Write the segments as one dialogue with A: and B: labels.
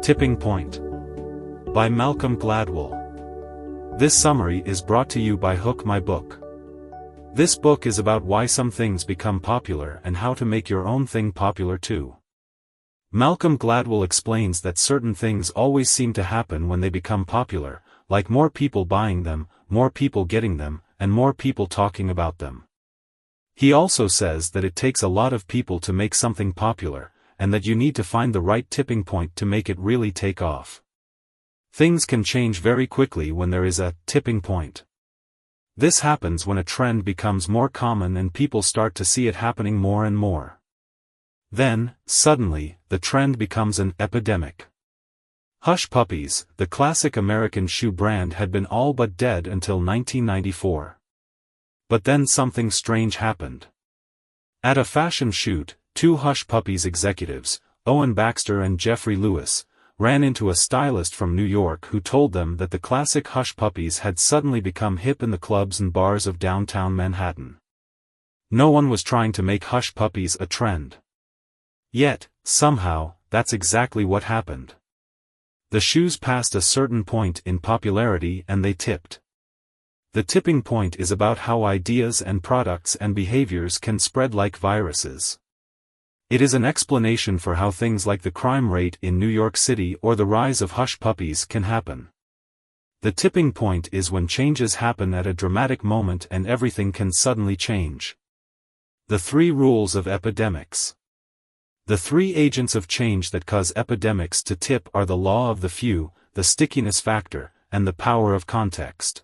A: Tipping Point by Malcolm Gladwell. This summary is brought to you by Hook My Book. This book is about why some things become popular and how to make your own thing popular too. Malcolm Gladwell explains that certain things always seem to happen when they become popular, like more people buying them, more people getting them, and more people talking about them. He also says that it takes a lot of people to make something popular, and that you need to find the right tipping point to make it really take off. Things can change very quickly when there is a tipping point. This happens when a trend becomes more common and people start to see it happening more and more. Then, suddenly, the trend becomes an epidemic. Hush Puppies, the classic American shoe brand, had been all but dead until 1994. But then something strange happened. At a fashion shoot, two Hush Puppies executives, Owen Baxter and Geoffrey ran into a stylist from New York who told them that the classic Hush Puppies had suddenly become hip in the clubs and bars of downtown Manhattan. No one was trying to make Hush Puppies a trend. Yet, somehow, that's exactly what happened. The shoes passed a certain point in popularity and they tipped. The tipping point is about how ideas and products and behaviors can spread like viruses. It is an explanation for how things like the crime rate in New York City or the rise of Hush Puppies can happen. The tipping point is when changes happen at a dramatic moment and everything can suddenly change. The three rules of epidemics. The three agents of change that cause epidemics to tip are the law of the few, the stickiness factor, and the power of context.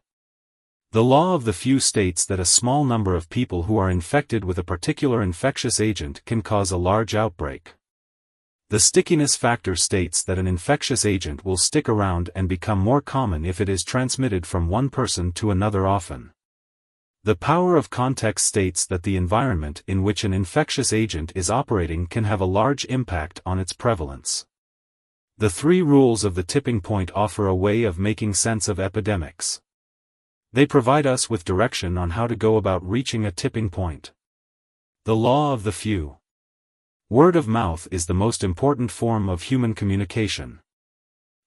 A: The law of the few states that a small number of people who are infected with a particular infectious agent can cause a large outbreak. The stickiness factor states that an infectious agent will stick around and become more common if it is transmitted from one person to another often. The power of context states that the environment in which an infectious agent is operating can have a large impact on its prevalence. The three rules of the tipping point offer a way of making sense of epidemics. They provide us with direction on how to go about reaching a tipping point. The law of the few. Word of mouth is the most important form of human communication.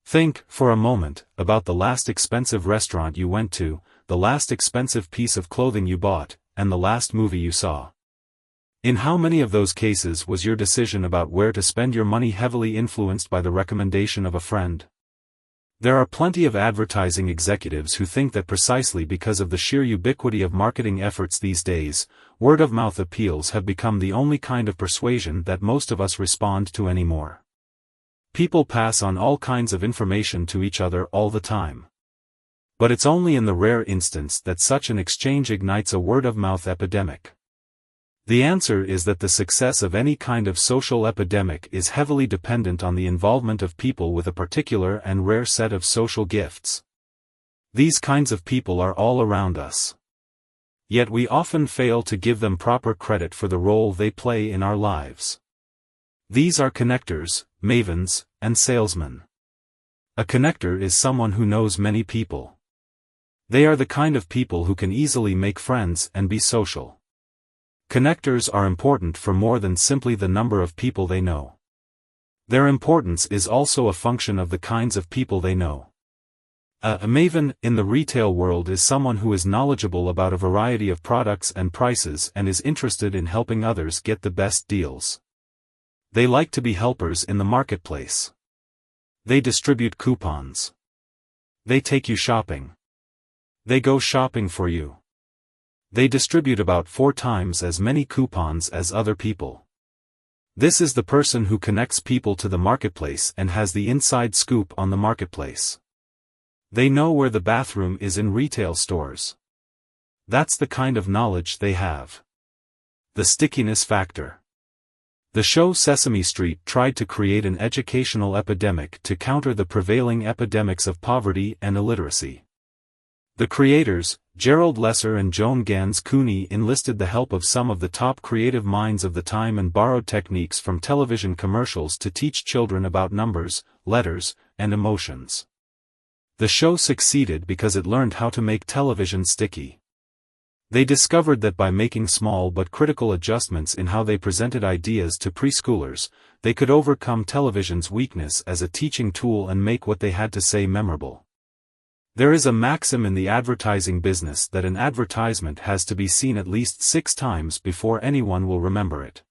A: Think, for a moment, about the last expensive restaurant you went to, the last expensive piece of clothing you bought, and the last movie you saw. In how many of those cases was your decision about where to spend your money heavily influenced by the recommendation of a friend? There are plenty of advertising executives who think that precisely because of the sheer ubiquity of marketing efforts these days, word-of-mouth appeals have become the only kind of persuasion that most of us respond to anymore. People pass on all kinds of information to each other all the time. But it's only in the rare instance that such an exchange ignites a word-of-mouth epidemic. The answer is that the success of any kind of social epidemic is heavily dependent on the involvement of people with a particular and rare set of social gifts. These kinds of people are all around us. Yet we often fail to give them proper credit for the role they play in our lives. These are connectors, mavens, and salesmen. A connector is someone who knows many people. They are the kind of people who can easily make friends and be social. Connectors are important for more than simply the number of people they know. Their importance is also a function of the kinds of people they know. A maven in the retail world is someone who is knowledgeable about a variety of products and prices and is interested in helping others get the best deals. They like to be helpers in the marketplace. They distribute coupons. They take you shopping. They go shopping for you. They distribute about 4 times as many coupons as other people. This is the person who connects people to the marketplace and has the inside scoop on the marketplace. They know where the bathroom is in retail stores. That's the kind of knowledge they have. The stickiness factor. The show Sesame Street tried to create an educational epidemic to counter the prevailing epidemics of poverty and illiteracy. The creators, Gerald Lesser and Joan Gans Cooney, enlisted the help of some of the top creative minds of the time and borrowed techniques from television commercials to teach children about numbers, letters, and emotions. The show succeeded because it learned how to make television sticky. They discovered that by making small but critical adjustments in how they presented ideas to preschoolers, they could overcome television's weakness as a teaching tool and make what they had to say memorable. There is a maxim in the advertising business that an advertisement has to be seen at least 6 times before anyone will remember it.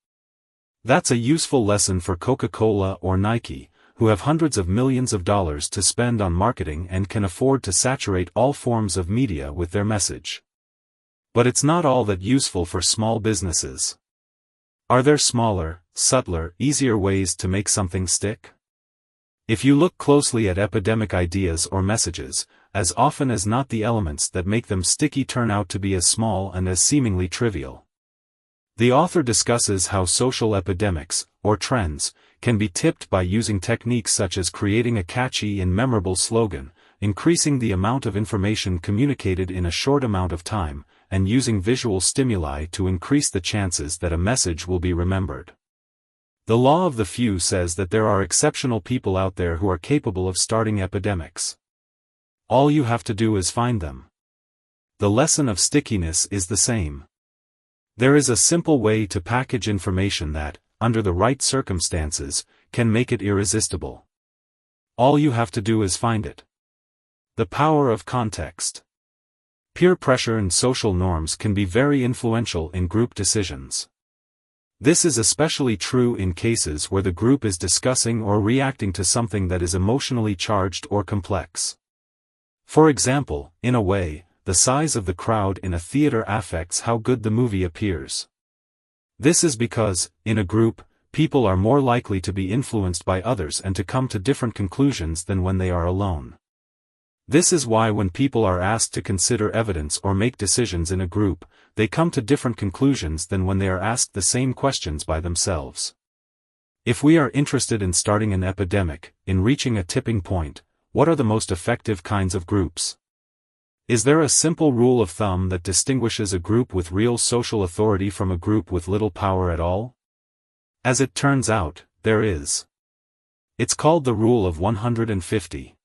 A: That's a useful lesson for Coca-Cola or Nike, who have hundreds of millions of dollars to spend on marketing and can afford to saturate all forms of media with their message. But it's not all that useful for small businesses. Are there smaller, subtler, easier ways to make something stick? If you look closely at epidemic ideas or messages, as often as not the elements that make them sticky turn out to be as small and as seemingly trivial. The author discusses how social epidemics, or trends, can be tipped by using techniques such as creating a catchy and memorable slogan, increasing the amount of information communicated in a short amount of time, and using visual stimuli to increase the chances that a message will be remembered. The law of the few says that there are exceptional people out there who are capable of starting epidemics. All you have to do is find them. The lesson of stickiness is the same. There is a simple way to package information that, under the right circumstances, can make it irresistible. All you have to do is find it. The power of context. Peer pressure and social norms can be very influential in group decisions. This is especially true in cases where the group is discussing or reacting to something that is emotionally charged or complex. For example, in a way, the size of the crowd in a theater affects how good the movie appears. This is because, in a group, people are more likely to be influenced by others and to come to different conclusions than when they are alone. This is why when people are asked to consider evidence or make decisions in a group, they come to different conclusions than when they are asked the same questions by themselves. If we are interested in starting an epidemic, in reaching a tipping point, what are the most effective kinds of groups? Is there a simple rule of thumb that distinguishes a group with real social authority from a group with little power at all? As it turns out, there is. It's called the Rule of 150.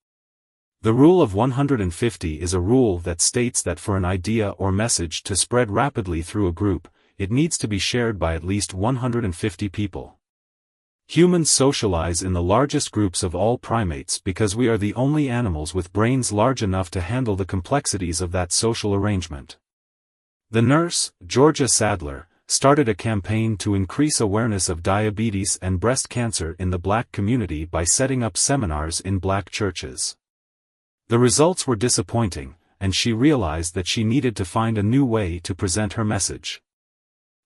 A: The Rule of 150 is a rule that states that for an idea or message to spread rapidly through a group, it needs to be shared by at least 150 people. Humans socialize in the largest groups of all primates because we are the only animals with brains large enough to handle the complexities of that social arrangement. The nurse, Georgia Sadler, started a campaign to increase awareness of diabetes and breast cancer in the Black community by setting up seminars in Black churches. The results were disappointing, and she realized that she needed to find a new way to present her message.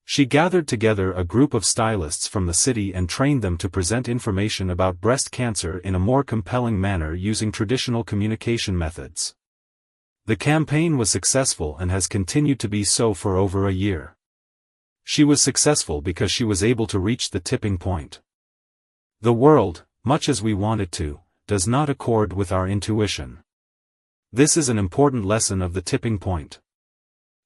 A: She gathered together a group of stylists from the city and trained them to present information about breast cancer in a more compelling manner using traditional communication methods. The campaign was successful and has continued to be so for over a year. She was successful because she was able to reach the tipping point. The world, much as we want it to, does not accord with our intuition. This is an important lesson of the tipping point.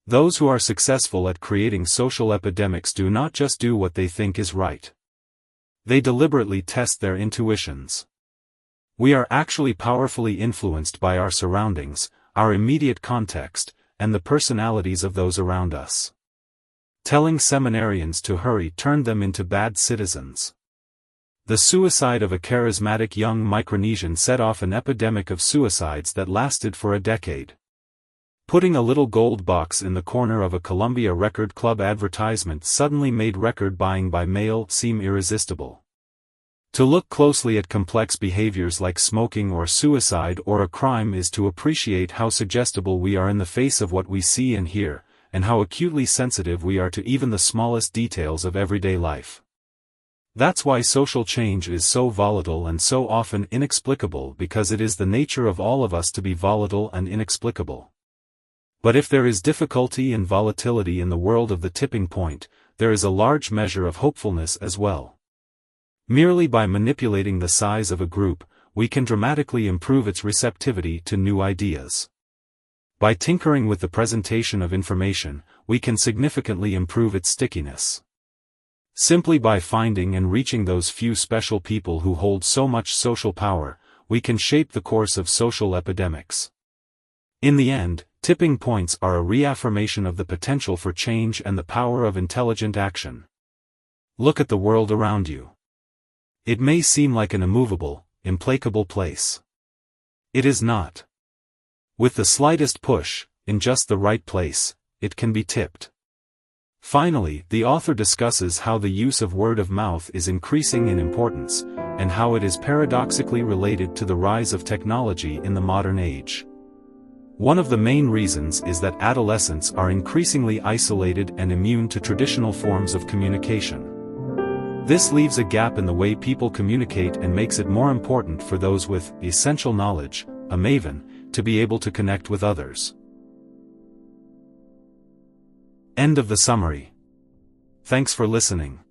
A: Those who are successful at creating social epidemics do not just do what they think is right. They deliberately test their intuitions. We are actually powerfully influenced by our surroundings, our immediate context, and the personalities of those around us. Telling seminarians to hurry turned them into bad citizens. The suicide of a charismatic young Micronesian set off an epidemic of suicides that lasted for a decade. Putting a little gold box in the corner of a Columbia Record Club advertisement suddenly made record buying by mail seem irresistible. To look closely at complex behaviors like smoking or suicide or a crime is to appreciate how suggestible we are in the face of what we see and hear, and how acutely sensitive we are to even the smallest details of everyday life. That's why social change is so volatile and so often inexplicable, because it is the nature of all of us to be volatile and inexplicable. But if there is difficulty and volatility in the world of the tipping point, there is a large measure of hopefulness as well. Merely by manipulating the size of a group, we can dramatically improve its receptivity to new ideas. By tinkering with the presentation of information, we can significantly improve its stickiness. Simply by finding and reaching those few special people who hold so much social power, we can shape the course of social epidemics. In the end, Tipping points are a reaffirmation of the potential for change and the power of intelligent action. Look at the world around you. It may seem like an immovable, implacable place. It is not. With the slightest push, in just the right place, it can be tipped. Finally, the author discusses how the use of word of mouth is increasing in importance, and how it is paradoxically related to the rise of technology in the modern age. One of the main reasons is that adolescents are increasingly isolated and immune to traditional forms of communication. This leaves a gap in the way people communicate and makes it more important for those with essential knowledge, a maven, to be able to connect with others. End of the summary. Thanks for listening.